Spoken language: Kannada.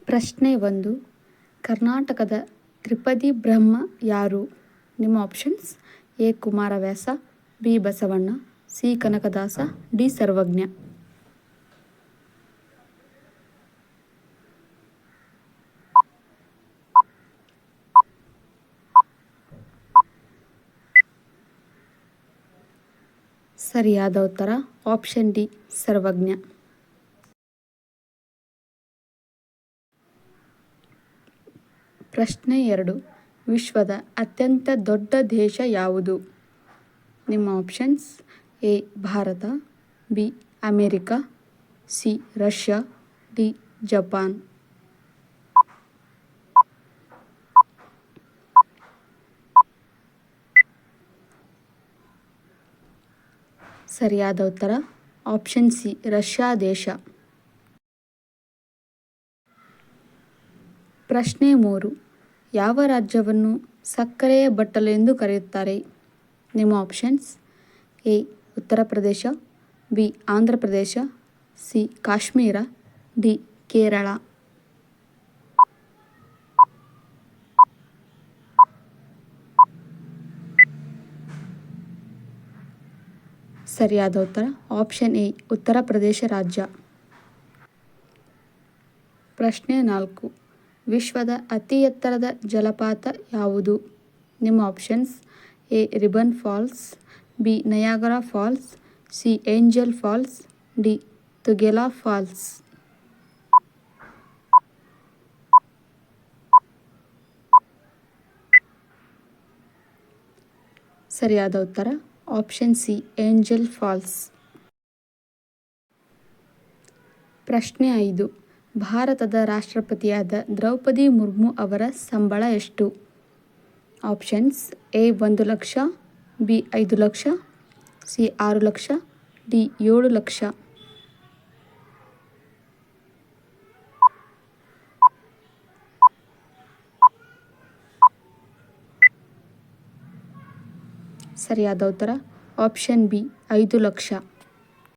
ಪ್ರಶ್ನೆ 1. ಕರ್ನಾಟಕದ ತ್ರಿಪದಿ ಬ್ರಹ್ಮ ಯಾರು? ನಿಮ್ಮ options: A. Kumaravyasa, B. Basavanna, C. Kanakadasa, D. Sarvajna. ಸರಿಯಾದ ಉತ್ತರ ಆಪ್ಷನ್ ಡಿ, ಸರ್ವಜ್ಞ. ಪ್ರಶ್ನೆ 2. ವಿಶ್ವದ ಅತ್ಯಂತ ದೊಡ್ಡ ದೇಶ ಯಾವುದು? ನಿಮ್ಮ options: A. Bharat, B. America, C. Russia, D. Japan. ಸರಿಯಾದ ಉತ್ತರ ಆಪ್ಷನ್ ಸಿ, ರಷ್ಯಾ ದೇಶ. ಪ್ರಶ್ನೆ 3. ಯಾವ ರಾಜ್ಯವನ್ನು ಸಕ್ಕರೆಯ ಬಟ್ಟಲು ಎಂದು ಕರೆಯುತ್ತಾರೆ? ನಿಮ್ಮ options: A. Uttar Pradesh, B. Andhra Pradesh, C. Kashmir, D. Kerala. ಸರಿಯಾದ ಉತ್ತರ ಆಪ್ಷನ್ ಎ, ಉತ್ತರ ಪ್ರದೇಶ ರಾಜ್ಯ. ಪ್ರಶ್ನೆ 4. ವಿಶ್ವದ ಅತಿ ಎತ್ತರದ ಜಲಪಾತ ಯಾವುದು? ನಿಮ್ಮ options: A. Ribbon Falls, B. Niagara Falls, C. Angel Falls, D. Tugela Falls. ಸರಿಯಾದ ಉತ್ತರ ಆಪ್ಷನ್ ಸಿ, ಏಂಜಲ್ ಫಾಲ್ಸ್. ಪ್ರಶ್ನೆ 5. ಭಾರತದ ರಾಷ್ಟ್ರಪತಿಯಾದ ದ್ರೌಪದಿ ಮುರ್ಮು ಅವರ ಸಂಬಳ ಎಷ್ಟು? Options: A. 1 lakh, B. 5 lakh, C. 6 lakh, D. 7 lakh. ಸರಿಯಾದ ಉತ್ತರ ಆಪ್ಷನ್ ಬಿ, 5 ಲಕ್ಷ.